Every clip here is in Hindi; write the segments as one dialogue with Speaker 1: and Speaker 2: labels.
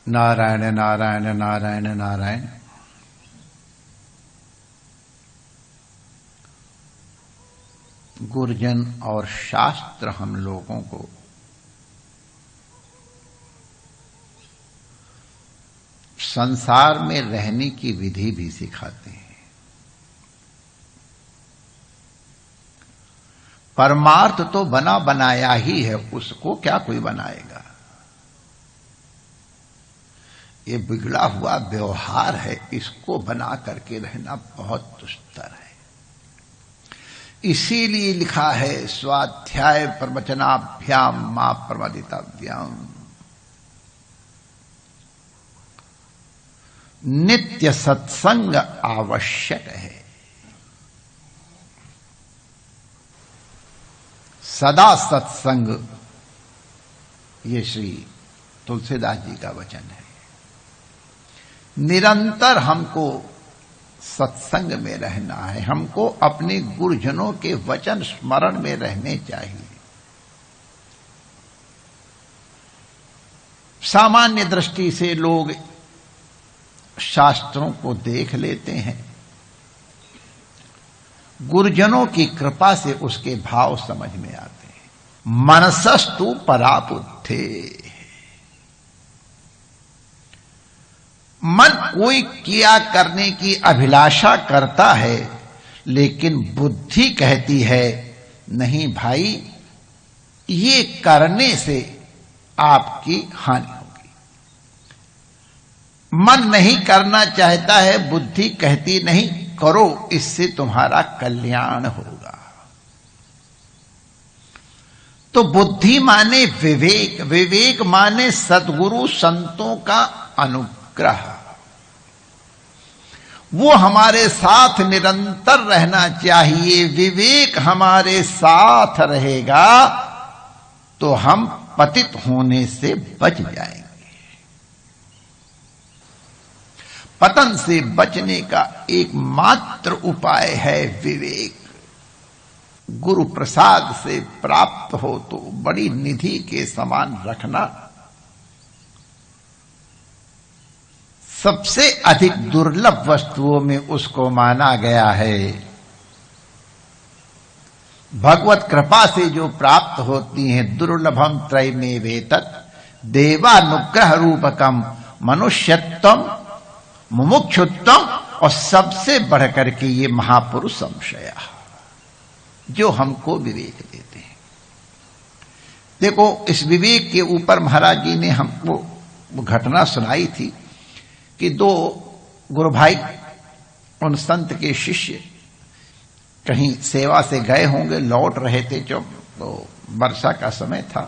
Speaker 1: नारायण नारायण नारायण नारायण। गुरुजन और शास्त्र हम लोगों को संसार में रहने की विधि भी सिखाते हैं। परमार्थ तो बना बनाया ही है, उसको क्या कोई बनाएगा। ये बिगड़ा हुआ व्यवहार है, इसको बना करके रहना बहुत दुष्तर है। इसीलिए लिखा है स्वाध्याय प्रवचनाभ्याम मा प्रमादितव्यम। नित्य सत्संग आवश्यक है। सदा सत्संग, ये श्री तुलसीदास जी का वचन है। निरंतर हमको सत्संग में रहना है, हमको अपने गुरुजनों के वचन स्मरण में रहने चाहिए। सामान्य दृष्टि से लोग शास्त्रों को देख लेते हैं, गुरुजनों की कृपा से उसके भाव समझ में आते हैं। मनसस्तु पराबुद्धे, मन कोई किया करने की अभिलाषा करता है, लेकिन बुद्धि कहती है नहीं भाई, ये करने से आपकी हानि होगी। मन नहीं करना चाहता है, बुद्धि कहती नहीं करो, इससे तुम्हारा कल्याण होगा। तो बुद्धि माने विवेक, विवेक माने सद्गुरु संतों का अनुग्रह। वो हमारे साथ निरंतर रहना चाहिए। विवेक हमारे साथ रहेगा तो हम पतित होने से बच जाएंगे। पतन से बचने का एकमात्र उपाय है विवेक। गुरु प्रसाद से प्राप्त हो तो बड़ी निधि के समान रखना। सबसे अधिक दुर्लभ वस्तुओं में उसको माना गया है। भगवत कृपा से जो प्राप्त होती हैं, दुर्लभम त्रयमेवेतत् देवानुग्रह रूपकम मनुष्यत्वम मुमुक्षुत्वम, और सबसे बढ़कर के ये महापुरुष संशय, जो हमको विवेक देते हैं। देखो, इस विवेक के ऊपर महाराज जी ने हमको घटना सुनाई थी कि दो गुरु भाई, उन संत के शिष्य कहीं सेवा से गए होंगे, लौट रहे थे, जो तो वर्षा का समय था।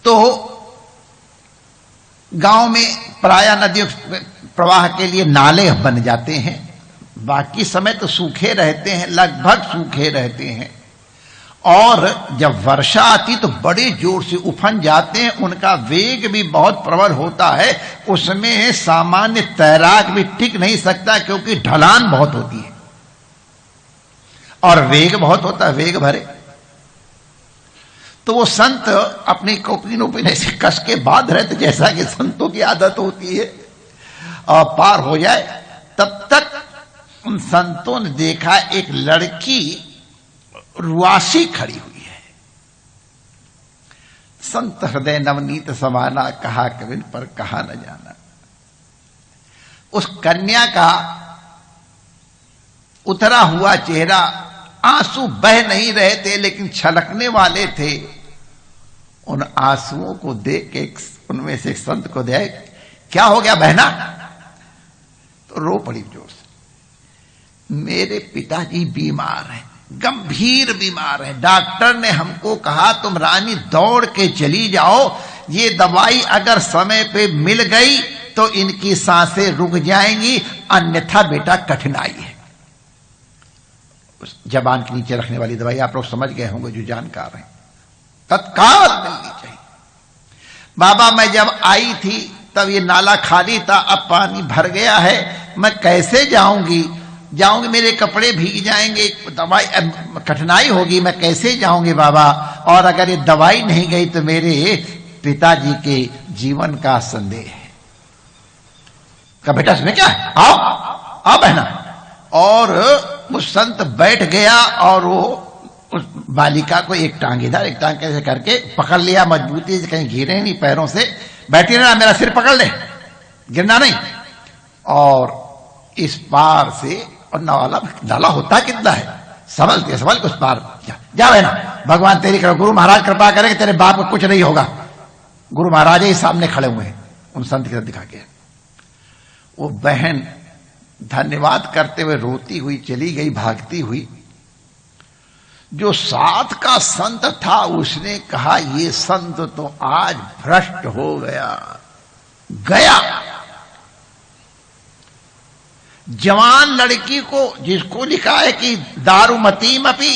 Speaker 1: तो गांव में प्राय नदी प्रवाह के लिए नाले बन जाते हैं, बाकी समय तो सूखे रहते हैं, लगभग सूखे रहते हैं। और जब वर्षा आती तो बड़े जोर से उफन जाते हैं, उनका वेग भी बहुत प्रबल होता है। उसमें सामान्य तैराक भी टिक नहीं सकता, क्योंकि ढलान बहुत होती है और वेग बहुत होता है, वेग भरे। तो वो संत अपनी कोपिन ओपिन ऐसे कस के बांध रहे थे, जैसा कि संतों की आदत होती है, और पार हो जाए। तब तक उन संतों ने देखा एक लड़की रुआसी खड़ी हुई है। संत हृदय नवनीत समाना, कहा कविन पर कहा न जाना। उस कन्या का उतरा हुआ चेहरा, आंसू बह नहीं रहे थे लेकिन छलकने वाले थे। उन आंसुओं को देख के उनमें से संत को दे, क्या हो गया बहना? तो रो पड़ी जोर से। मेरे पिताजी बीमार हैं, गंभीर बीमार हैं। डॉक्टर ने हमको कहा तुम रानी दौड़ के चली जाओ, ये दवाई अगर समय पे मिल गई तो इनकी सांसें रुक जाएंगी, अन्यथा बेटा कठिनाई है। जबान के नीचे रखने वाली दवाई आप लोग समझ गए होंगे जो जानकार हैं, तत्काल मिलनी चाहिए। बाबा, मैं जब आई थी तब ये नाला खाली था, अब पानी भर गया है, मैं कैसे जाऊंगी? मेरे कपड़े भीग जाएंगे, दवाई कठिनाई होगी, मैं कैसे जाऊंगी बाबा? और अगर ये दवाई नहीं गई तो मेरे पिताजी के जीवन का संदेह है। कहा बेटा इसमें क्या है, आओ आओ बहना। और वो संत बैठ गया और वो उस बालिका को एक टांग इधर एक टांग कैसे करके पकड़ लिया मजबूती से, कहीं गिरे नहीं पैरों से, बैठी रहना मेरा सिर पकड़ ले, गिरना नहीं। और इस पार से, और नाला होता कितना है, संभल के उस पार जा बहना, भगवान तेरी कृपा, गुरु महाराज कृपा करे कि तेरे बाप को कुछ नहीं होगा। गुरु महाराज ही सामने खड़े हुए हैं उन संत की तरफ दिखा के। वो बहन धन्यवाद करते हुए रोती हुई चली गई, भागती हुई। जो साथ का संत था उसने कहा ये संत तो आज भ्रष्ट हो गया। जवान लड़की को, जिसको लिखा है कि दारूमती मपी,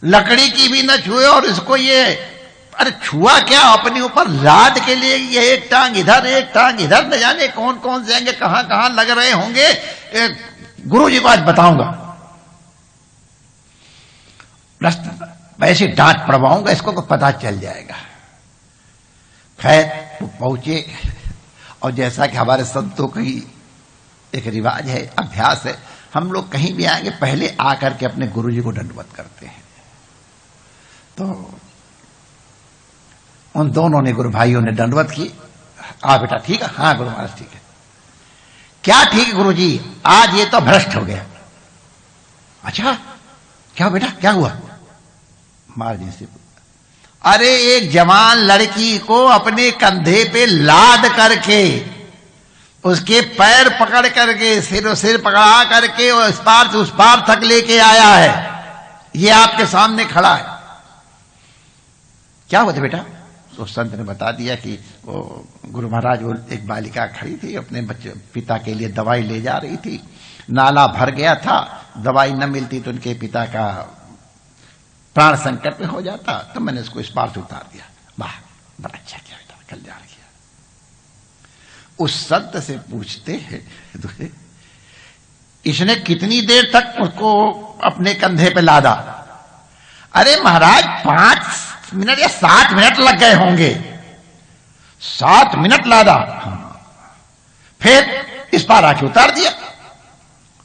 Speaker 1: लकड़ी की भी न छुए, और इसको ये अरे छुआ क्या, अपने ऊपर लाद के लिए ये एक टांग इधर एक टांग इधर, न जाने कौन कौन से अंग कहां कहां लग रहे होंगे, गुरु जी को आज बताऊंगा, वैसे डांट पड़वाऊंगा इसको, को पता चल जाएगा। खैर वो पहुंचे, और जैसा कि हमारे संतों की एक रिवाज है, अभ्यास है, हम लोग कहीं भी आएंगे पहले आकर के अपने गुरु जी को दंडवत करते हैं। तो उन दोनों ने, गुरु भाइयों ने दंडवत की। आ बेटा ठीक है, हाँ गुरु महाराज ठीक है। क्या ठीक है गुरु जी, आज ये तो भ्रष्ट हो गया। अच्छा क्या बेटा क्या हुआ, महाराज जी से अरे एक जवान लड़की को अपने कंधे पे लाद करके, उसके पैर पकड़ करके, सिर पकड़ा करके और इस पार से उस पार तक लेके आया है, ये आपके सामने खड़ा है। क्या हुआ था बेटा? तो संत ने बता दिया कि वो गुरु महाराज, वो एक बालिका खड़ी थी, अपने बच्चे पिता के लिए दवाई ले जा रही थी, नाला भर गया था, दवाई न मिलती तो उनके पिता का प्राण संकट में हो जाता, तो मैंने इसको इस पार से उतार दिया। वाह बड़ा अच्छा किया बेटा, कल्याण किया। उस संत से पूछते हैं इसने कितनी देर तक उसको अपने कंधे पे लादा? अरे महाराज 5 मिनट या 7 मिनट लग गए होंगे। 7 मिनट लादा? हाँ। फिर इस पार आके उतार दिया।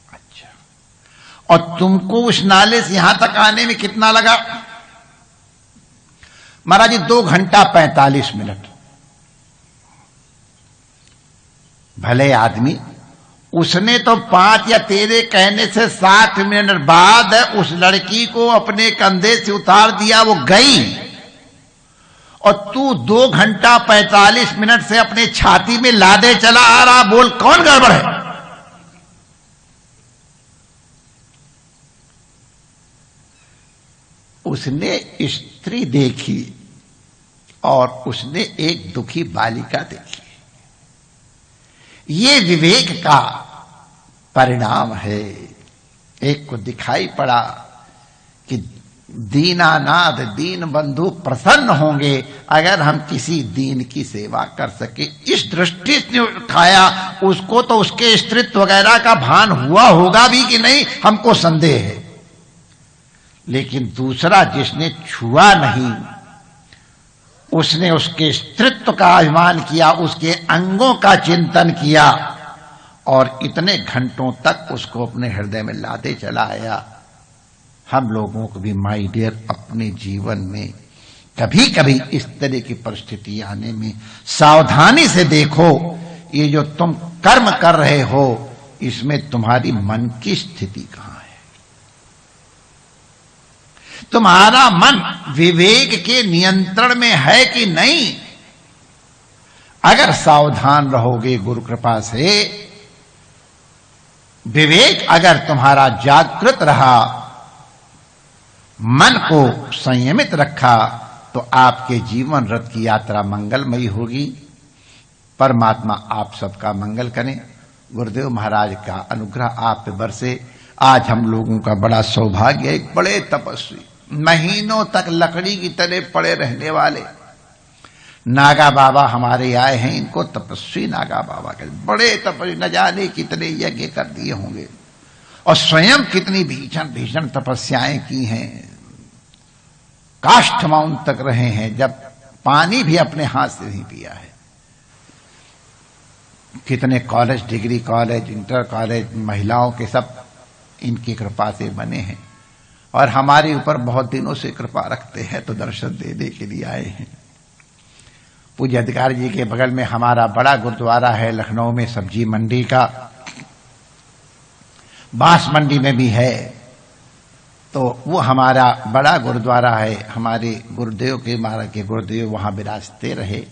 Speaker 1: अच्छा, और तुमको उस नाले से यहां तक आने में कितना लगा? महाराज जी 2 घंटा 45 मिनट। भले आदमी, उसने तो 5 या तेरे कहने से 7 मिनट बाद उस लड़की को अपने कंधे से उतार दिया, वो गई, और तू 2 घंटा 45 मिनट से अपने छाती में लादे चला आ रहा। बोल कौन गड़बड़ है? उसने स्त्री देखी और उसने एक दुखी बालिका देखी। ये विवेक का परिणाम है। एक को दिखाई पड़ा कि दीनानाथ दीन बंधु प्रसन्न होंगे अगर हम किसी दीन की सेवा कर सके। इस दृष्टि से उठाया उसको, तो उसके स्त्रीत्व वगैरह का भान हुआ होगा भी कि नहीं, हमको संदेह है। लेकिन दूसरा जिसने छुआ नहीं, उसने उसके स्त्रीत्व का अभिमान किया, उसके अंगों का चिंतन किया, और इतने घंटों तक उसको अपने हृदय में लादे चला आया। हम लोगों को भी माय डियर अपने जीवन में कभी कभी इस तरह की परिस्थिति आने में सावधानी से देखो। ये जो तुम कर्म कर रहे हो, इसमें तुम्हारी मन की स्थिति कहां है? तुम्हारा मन विवेक के नियंत्रण में है कि नहीं? अगर सावधान रहोगे गुरु कृपा से, विवेक अगर तुम्हारा जागृत रहा, मन को संयमित रखा, तो आपके जीवन रथ की यात्रा मंगलमयी होगी। परमात्मा आप सबका मंगल करें। गुरुदेव महाराज का अनुग्रह आप पे बरसे। आज हम लोगों का बड़ा सौभाग्य है, एक बड़े तपस्वी, महीनों तक लकड़ी की तरह पड़े रहने वाले नागा बाबा हमारे आए हैं। इनको तपस्वी नागा बाबा के बड़े तपस्वी, न जाने कितने यज्ञ कर दिए होंगे, और स्वयं कितनी भीषण भीषण तपस्याएं की हैं। काष्ठमाउन तक रहे हैं, जब पानी भी अपने हाथ से नहीं पिया है। कितने college, degree college, inter college, महिलाओं के सब इनकी कृपा से बने हैं और हमारे ऊपर बहुत दिनों से कृपा रखते हैं, तो दर्शन देने के लिए आए हैं। पूज्य अधिकारी जी के बगल में हमारा बड़ा गुरुद्वारा है लखनऊ में, सब्जी मंडी का, बांस मंडी में भी है, तो वो हमारा बड़ा गुरुद्वारा है। हमारे गुरुदेव के, महाराज के गुरुदेव वहां विराजते रहे।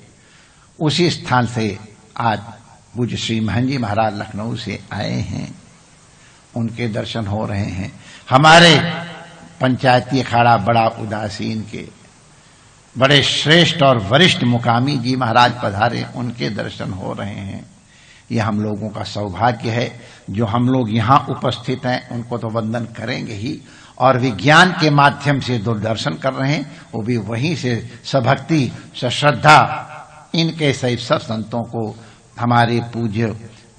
Speaker 1: उसी स्थान से आज पूज्य श्री महंत जी महाराज लखनऊ से आए हैं, उनके दर्शन हो रहे हैं। हमारे पंचायती अखाड़ा बड़ा उदासीन के बड़े श्रेष्ठ और वरिष्ठ मुकामी जी महाराज पधारे, उनके दर्शन हो रहे हैं। यह हम लोगों का सौभाग्य है। जो हम लोग यहां उपस्थित हैं उनको तो वंदन करेंगे ही, और विज्ञान के माध्यम से जो दर्शन कर रहे हैं वो भी वहीं से सभक्ति सश्रद्धा इनके सहित सब संतों को, हमारे पूज्य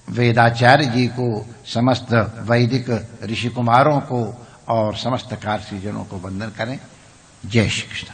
Speaker 1: वेदाचार्य जी को, समस्त वैदिक ऋषि कुमारों को और समस्त कारसी जनों को वंदन करें। जय श्री कृष्ण।